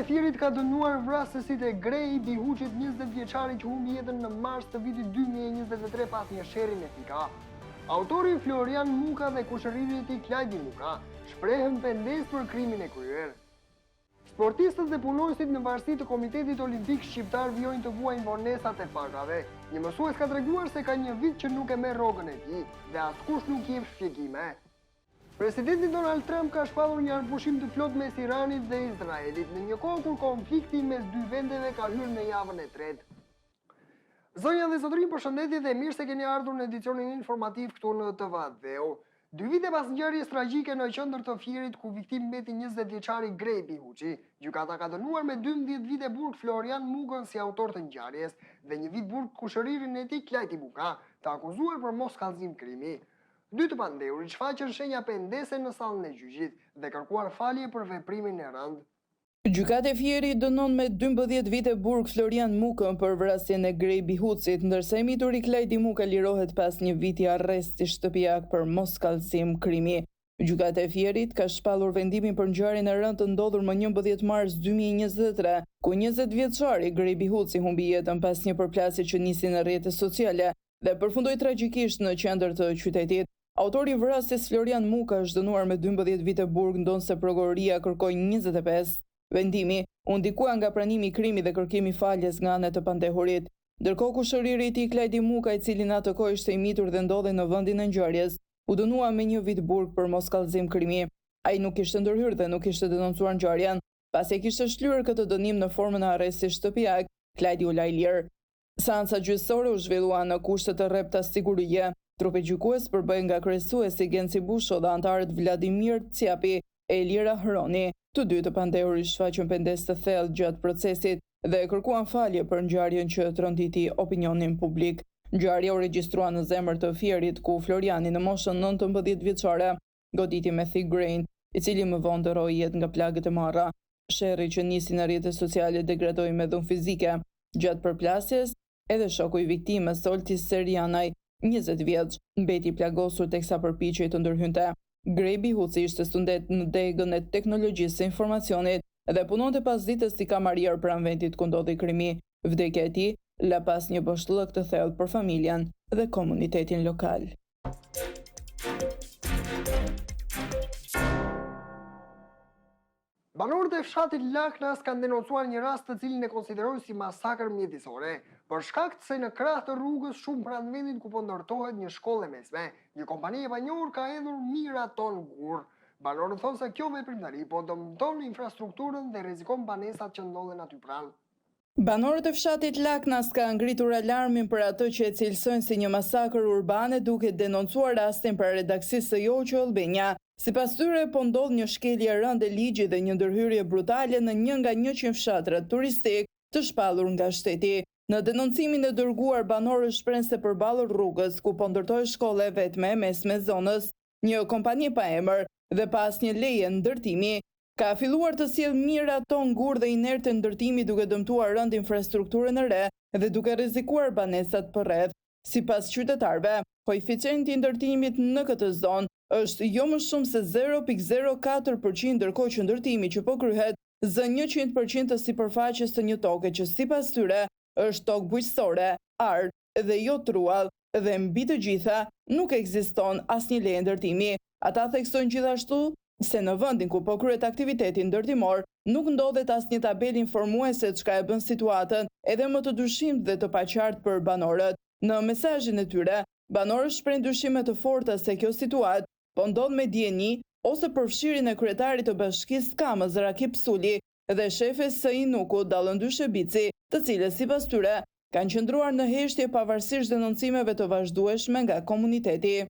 e Fierit ka dënuar vrasësit e Grej Bihuçit, 20 vjeçari që humbi jetën në mars të vitit 2023 pas një sherri në Fika. Autori Florian Muka dhe kushëriri i tij Klajdi Muka shprehen pendes për krimin e kryer. Sportistët dhe punonësit në varësi të Komitetit Olimpik Shqiptar vijojnë të vuajnë vonesat e fakave. Një mësues ka treguar se ka një vit që nuk e merr rrogën e tij dhe askush nuk i jep shpjegime. Presidenti Donald Trump ka shpallur një arpushim të plot mes Iranit dhe Izraelit në një kohë kur konflikti mes dy vendeve ka hyrë në javën e tretë. Zonja dhe zotërinj, përshëndetje dhe mirë se keni ardhur në edicionin informativ këtu në TV-Dheu. 2 vite pas ngjarjes tragjike në qendër të Fierit ku viktim mbeti 20 vjeçari Grej Bihuçi, gjykata ka dënuar me 12 vite burg Florian Mukën si autor të ngjarjes dhe 1 vit burg kushëririn e tij Klajdi Muka, të akuzuar për mos kallëzim krimi. 2 të pandeurit shfaqën shenja pendese në sallën e gjyqit dhe kërkuar falje për veprimin e rënd. Gjykata e Fierit dënon me 12 vite burg Florian Mukën për vrasjen e Grej Bihuçit, ndërsa i mituri Klajdi Muka lirohet pas 1 viti arresti shtëpiak për mos kallëzim krimi. Gjykata e Fierit ka shpallur vendimin për ngjarjen e rënd të ndodhur më 11 mars 2023, ku 20 vjeçari Grej Bihuçi humbi jetën pas një përplasje që nisi në rrjetet sociale dhe përfundoi tragjikisht në qendër të qytetit. Autori i vrasjes Florian Muka është dënuar me 12 vite burg, ndonse prokuroria kërkoi 25. Vendimi u ndikua nga pranimi i krimit dhe kërkimi faljes nga ana e të pandehurit. Ndërkohë kushëriri i tij Klajdi Muka, i cili në atë kohë ishte i mitur dhe ndodhej në vendin e ngjarjes, u dënua me 1 vit burg për mos kallëzim krimi. Ai nuk kishte ndërhyrë dhe nuk kishte denoncuar ngjarjen. Pasi e kishte shlyer këtë dënim në formën e arrestit shtëpiak, Klajdi u la i lirë. Seanca gjyqësore u zhvillua në kushte të rrepta sigurie. Trupi gjykues përbëhej nga kryesuesi Genci Busho dhe anëtarët Vladimir Ciapi e Elira Hroni. Të dy të pandehurit shfaqën pendes të thellë gjatë procesit dhe kërkuan falje për ngjarjen që tronditi opinionin publik. Ngjarja u regjistrua në zemër të Fierit, ku Floriani në moshën 19 vjeçare goditi me thik Grain, i cili më vonë dëroi jetë nga plagët e marra. Sherrri që nisi në rrjetet sociale degradoi me dhunë fizike. Gjatë përplasjes, edhe shoku i viktimës Oltis Serianaj, 20 vjeç, mbeti plagosur teksa përpiqej të ndërhynte. Grej Bihuçi ishte studet në degën e teknologjisë së informacionit dhe punonte pas ditës si kamarier pranë vendit ku ndodhi krimi. Vdekja e tij la pas një boshllëk të thellë për familjen dhe komunitetin lokal. Banorët e fshatit Laknas kanë denoncuar një rast të cilin e konsiderojnë si masakër mjedisore, për shkak se në krah të rrugës shumë pranë vendit ku po ndërtohet një shkollë e mesme, një kompani e panjohur ka hedhur mijëra ton gur. Banorët thonë se kjo veprimtari po dëmton infrastrukturën dhe rrezikon banesat që ndodhen aty pranë. Banorët e fshatit Laknas kanë ngritur alarmin për atë që e cilësojnë si një masakër urbane, duke denoncuar rastin për redaksisë së Joqë Albania. Sipas tyre po ndodh një shkelje e rëndë e ligjit dhe një ndërhyrje brutale në një nga 100 fshatrat turistik të shpallur nga shteti. Në denoncimin e dërguar, banorët shprehen se përballë rrugës ku po ndërtohet shkolla e vetme mesme zonës, një kompani pa emër dhe pas një leje ndërtimi, ka filluar të sjellë mijëra ton gur dhe inerte ndërtimi, duke dëmtuar rënd infrastrukturën e re dhe duke rrezikuar banesat përreth. Sipas qytetarëve, koeficienti i ndërtimit në këtë zonë është jo më shumë se 0.04%, ndërkohë që ndërtimi që po kryhet zë 100% të sipërfaqes të një toke që sipas tyre është tokë bujqësore, ardh dhe jo truall, dhe mbi të gjitha nuk ekziston asnjë leje ndërtimi. Ata theksojnë gjithashtu se në vendin ku po kryhet aktiviteti ndërtimor nuk ndodhet asnjë tabelë informuese çka e bën situatën edhe më të dyshimt dhe të paqartë për banorët. Në mesazhin e tyre, banorët shprehin dyshime të forta se kjo situatë po ndodh me dieni ose përfshirjen e kryetarit të bashkisë Kamës Rakip Suli dhe shefes së Inuku Dallëndy Shebici, të cilët sipas tyre kanë qëndruar në heshtje pavarësisht denoncimeve të vazhdueshme nga komuniteti.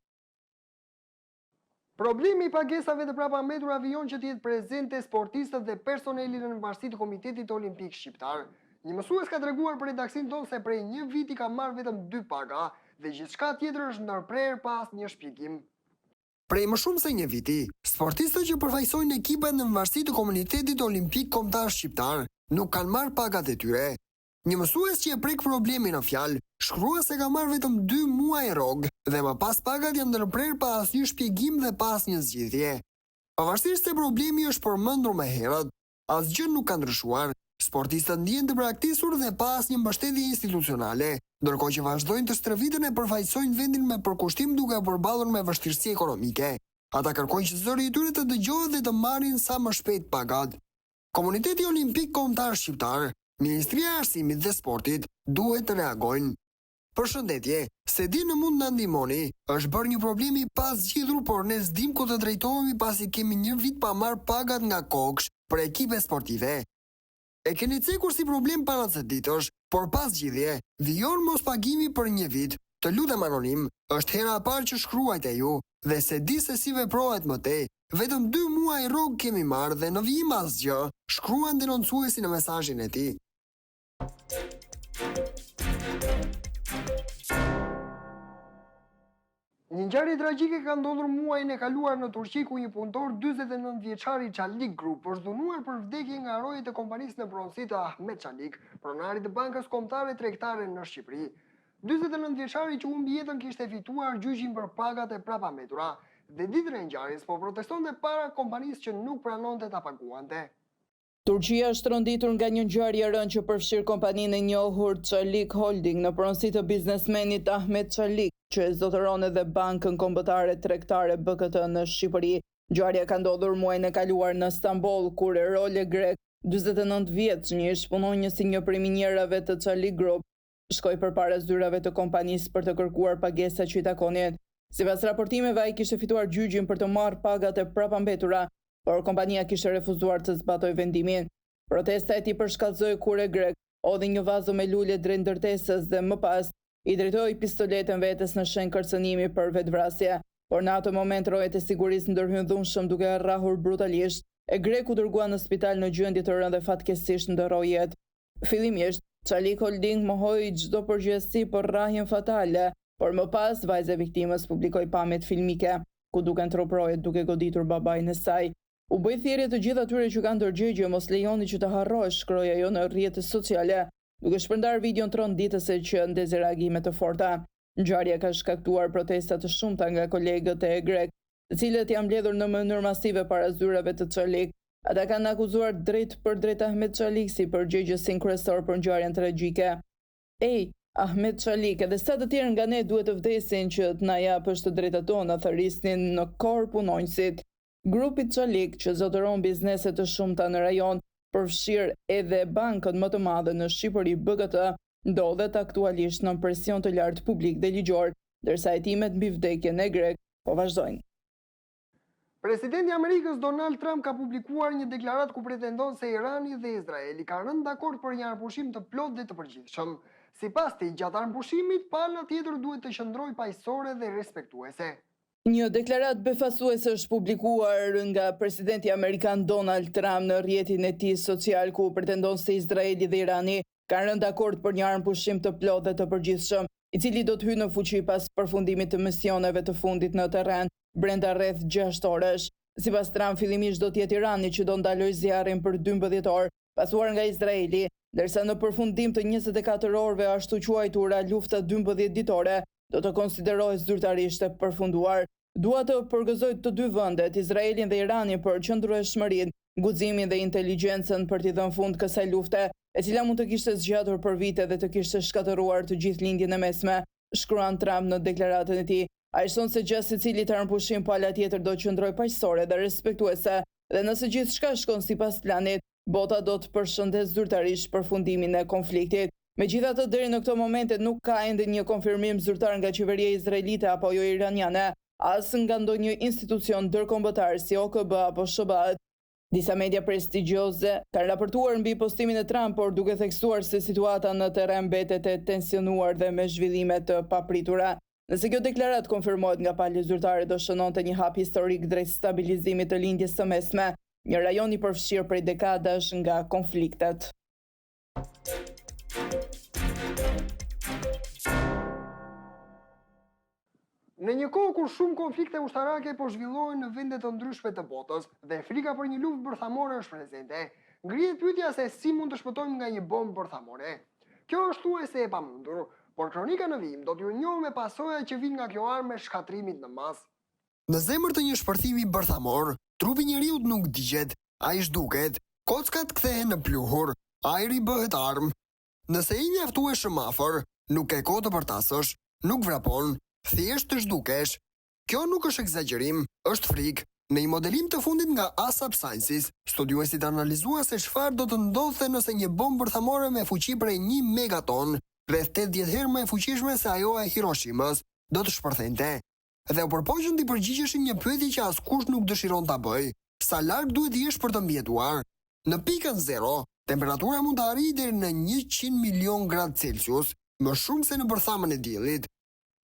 Problemi i pagesave të prapametur avion që të jetë prezente sportistët dhe personeli në varësi të Komitetit Olimpik Shqiptar. Një mësues ka treguar për redaksin tonë se prej 1 viti ka marrë vetëm 2 paga dhe gjithçka tjetër është ndërprer pa asnjë shpjegim. Prej më shumë se 1 viti, sportistët që përfaqësojnë ekipet në varësi të Komunitetit Olimpik Kombëtar Shqiptar nuk kanë marrë pagat e tyre. Një mësues që e prek problemin në fjalë, shkrua se ka marrë vetëm 2 muaj rrogë dhe më pas pagat janë ndërprer pa asnjë shpjegim dhe pa asnjë zgjidhje. Pavarësisht se problemi është përmendur më herët, Asgjë nuk ka ndryshuar. Sportistët ndjehen të braktisur dhe pa asnjë mbështetje institucionale, ndërkohë që vazhdojnë të stërvitën e përfaqësojnë vendin me përkushtim duke u përballur me vështirësi ekonomike. Ata kërkojnë që zëri i tyre të dëgjohet dhe të marrin sa më shpejt pagat. Komuniteti Olimpik Kombëtar Shqiptar, Ministria e Arsimit dhe Sportit duhet të reagojnë. Përshëndetje, se di në mund na ndihmoni, është bërë një problem i pazgjidhur, por ne s'dim ku të drejtohemi pasi kemi një vit pa marr pagat nga Koksh për ekipe sportive. E keni cekur si problem para të ditësh, por pas zgjidhje, vijon mos pagimi për një vit. Të lutem anonim, është hera e parë që shkruaj te ju, dhe se di se si veprohet më tej. Vetëm 2 muaj rrogë kemi marrë dhe në vijim asgjë, shkruan denoncuesi në mesazhin e tij. Një ngjarje tragjike ka ndodhur muajin e kaluar në Turqi ku një punëtor 49 vjeçar i Çalik Group është dënuar për vdekje nga rojet e kompanisë në pronësi të Ahmet Çalik, pronari të Bankës Kombëtare Tregtare në Shqipëri. 49 vjeçari që humbi jetën kishte fituar gjyqin për pagat e prapambetura dhe ditën e ngjarjes po protestonte para kompanisë që nuk pranonte ta paguante. Turqia është rënditur nga një ngjarje e rëndë që përfshir kompaninë e njohur Çalik Holding në pronësi të biznesmenit Ahmet Çalik, që zotëron edhe Bankën Kombëtare Tregtare BKT në Shqipëri. Ngjarja ka ndodhur muajin e kaluar në Stamboll, kur Erole Grek, 49 vjeç, një ish punonjës si një prej minjerave të Çalik Group, shkoi përpara zyrave të kompanisë për të kërkuar pagesa që i takonin. Sipas raportimeve, ai kishte fituar gjyqin për të marrë pagat e prapambetura, por kompania kishte refuzuar të zbatojë vendimin. Protesta e tij përshkallzoi kur Grek odhi një vazo me lule drejt ndërtesës dhe më pas i drejtoi pistoletën vetes në shenjë kërcënimi për vetvrasje, por në atë moment rojet e sigurisë ndërhyn dhunshëm duke rrahur brutalisht. Grek u dërgua në spital në gjendje të rëndë dhe fatkeqësisht ndërroi jetë. Fillimisht, Çalik Holding mohoi çdo përgjegjësi për rrahjen fatale, por më pas vajza e viktimës publikoi pamjet filmike ku duken truprohet duke goditur babain e saj. U bëj thirrje të gjithë atyre që kanë ndërgjegje mos lejoni që të harrohesh, shkroi ajo në rrjetet sociale, duke shpërndar videon tronditëse që ndezi reagime të forta. Ngjarja ka shkaktuar protesta të shumta nga kolegët e Grek, të cilët janë mbledhur në mënyrë masive para zyrave të Çalik. Ata kanë akuzuar drejt për drejt Ahmet Çalik si përgjegjësin kryesor për ngjarjen tragjike. Ahmet Çalik, edhe sa të tjerë nga ne duhet të vdesin që të na japësh të drejtat tona, thërisnin në kor punonjësit. Grupi Çalik, që zotëron biznese të shumta në rajon, përfshir edhe bankën më të madhe në Shqipëri BKT, ndodhet aktualisht në presion të lartë publik dhe ligjor, ndërsa hetimet mbi vdekjen e Grek po vazhdojnë. Presidenti i Amerikës Donald Trump ka publikuar një deklaratë ku pretendon se Irani dhe Izraeli kanë rënë dakord për një armpushim të plotë dhe të përgjithshëm. Sipas tij, gjatë armpushimit, pala tjetër duhet të qëndrojë paqësore dhe respektuese. Një deklaratë befasuese është publikuar nga presidenti amerikan Donald Trump në rrjetin e tij social ku pretendon se Izraeli dhe Irani kanë rënë dakord për një armpushim të plotë dhe të përgjithshëm, i cili do të hyjë në fuqi pas përfundimit të misioneve të fundit në terren brenda rreth 6 orësh. Sipas Trump, fillimisht do të jetë Irani që do ndalojë zjarrin për 12 orë, pasuar nga Izraeli, ndërsa në përfundim të 24 orëve ashtu quajtura lufta 12 ditore do të konsiderohet zyrtarisht e përfunduar. Dua të përgëzoj të dy vendet, Izraelin dhe Iranin, për qëndrueshmërinë, guximin dhe inteligjencën për t'i dhënë fund kësaj lufte, e cila mund të kishte zgjatur për vite dhe të kishte shkatëruar të gjithë lindjen e mesme, shkruan Trump në deklaratën e tij. Ai thon se gjatë secilit armpushim pala tjetër do të qëndrojë paqësore dhe respektuese, dhe nëse gjithçka shkon sipas planit, bota do të përshëndes zyrtarisht përfundimin e konfliktit. Megjithatë, deri në këtë moment nuk ka ende një konfirmim zyrtar nga qeveria izraelite apo jo iraniane, as nga ndonjë institucion ndërkombëtar si OKB apo SHBA. Disa media prestigjioze kanë raportuar mbi postimin e Trump, por duke theksuar se situata në terren mbetet e tensionuar dhe me zhvillime të papritura. Nëse kjo deklaratë konfirmohet nga palët zyrtare, do shënonte një hap historik drejt stabilizimit të lindjes së mesme, një rajon i përfshirë prej dekadash nga konfliktet. Në një kohë kur shumë konflikte ushtarake po zhvillohen në vende të ndryshme të botës dhe frika për një luftë bërthamore është prezente, ngrihet pyetja se si mund të shpëtojmë nga një bombë bërthamore. Kjo është thuajse e pamundur, por kronika në vijim do t'ju njohë me pasojat që vijnë nga kjo armë e shkatrimit në masë. Në zemër të një shpërthimi bërthamor, trupi njeriut nuk digjet, ai zhduket, Kockat kthehen në pluhur, ajri bëhet armë. Nëse i mjaftueshëm afër, nuk ke kohë të përtasësh, nuk vrapon, thjesht të zhdukesh. Kjo nuk është egzagerim, është frikë. Në një modelim të fundit nga ASAP Sciences, studiuesit analizua se çfarë do të ndodhte nëse një bombë bërthamore me fuqi prej 1 megaton, rreth 80 herë më e fuqishme se ajo e Hiroshimës, do të shpërthente. Dhe u përpoqën të përgjigjeshin një pyetje që askush nuk dëshiron ta bëjë: sa larg duhet jesh për të mbijetuar? Në pikën 0, temperatura mund të arrijë deri në 100 milion gradë Celsius, më shumë se në bërthamën e diellit.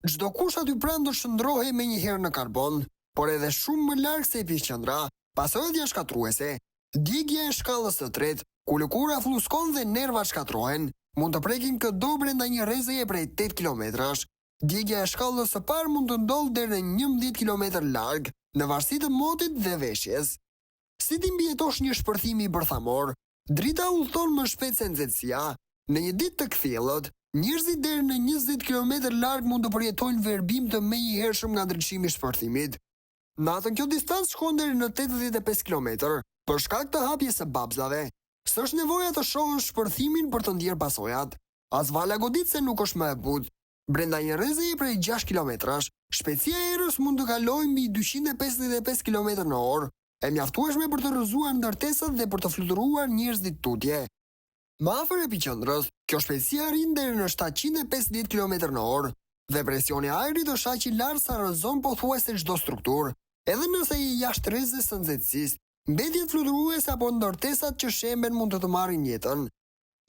Çdo kush aty pranë do shndrohej menjëherë në karbon, por edhe shumë më larg se epiqendra. Pasojat jashtëkatruese, djegja e shkallës së tretë, ku lëkura fluskon dhe nervat shkatrohen, mund të prekin këdo brenda një rrezeje prej 8 kilometrash. Djegja e shkallës së parë mund të ndodhë deri në 11 kilometër larg, në varësi të motit dhe veshjes. Si ti mbijetosh një shpërthim i bërthamor? Drita udhton më shpejt se nxehtësia. Në një ditë të kthjellët, njerëzit deri në 20 kilometër larg mund të përjetojnë verbim të menjëhershëm nga ndryshimi i shpërthimit. Natën kjo distancë shkon deri në 85 kilometër, për shkak të hapjes së babzave. S'është nevoja të shohësh shpërthimin për të ndier pasojat. As vala godit se nuk është më e butë. Brenda një rrezeje prej 6 kilometrash, shpejtësia e erës mund të kalojë mbi 255 km në orë, e mjaftueshme për të rrëzuar ndërtesat dhe për të fluturuar njerëzit tutje. Më afër epiqendrës, kjo shpejtësi arrin deri në 750 km në orë, dhe presioni i ajrit është aq i lartë sa rrëzon pothuajse çdo strukturë. Edhe nëse je jashtë rrezës së nxehtësisë, mbetjet fluturuese apo ndërtesat që shemben mund të marrin jetën.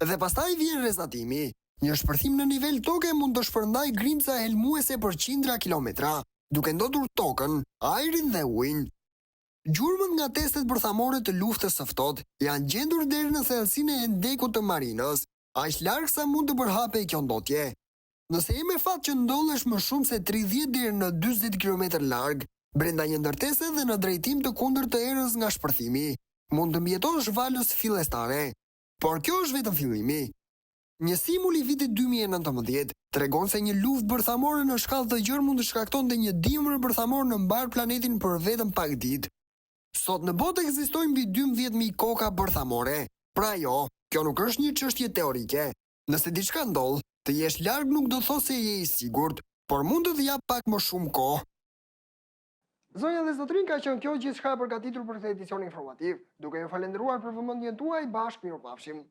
Dhe pastaj vjen rrezatimi. Një shpërthim në nivel toke mund të shpërndajë grimca helmuese për qindra kilometra, duke ndodhur tokën, ajrin dhe ujin. Gjurmët nga testet bërthamore të luftës së ftohtë janë gjendur deri në thellësinë e ndekut të marinës, aq larg sa mund të përhapej kjo ndotje. Nëse je me fat që ndollesh më shumë se 30 deri në 40 km larg, brenda një ndërtese dhe në drejtim të kundërt të erës nga shpërthimi, mund të mbijetosh valës fillestare. Por kjo është vetëm fillimi. Një simul i vitit 2019 tregon se një luftë bërthamore në shkallë të gjerë mund të shkaktonte një dimër bërthamor në mbar planetin për vetëm pak ditë. Sot në botë ekzistojnë mbi 12.000 koka bërthamore. Pra jo, kjo nuk është një çështje teorike. Nëse diçka ndodh, të jesh larg nuk do thotë se je i sigurt, por mund të jap pak më shumë kohë. Zonja dhe zotrin, ka qenë kjo gjithçka e përgatitur për këtë edicion informativ. Duke ju falendëruar për vëmendjen tuaj, bashkë mirupafshim.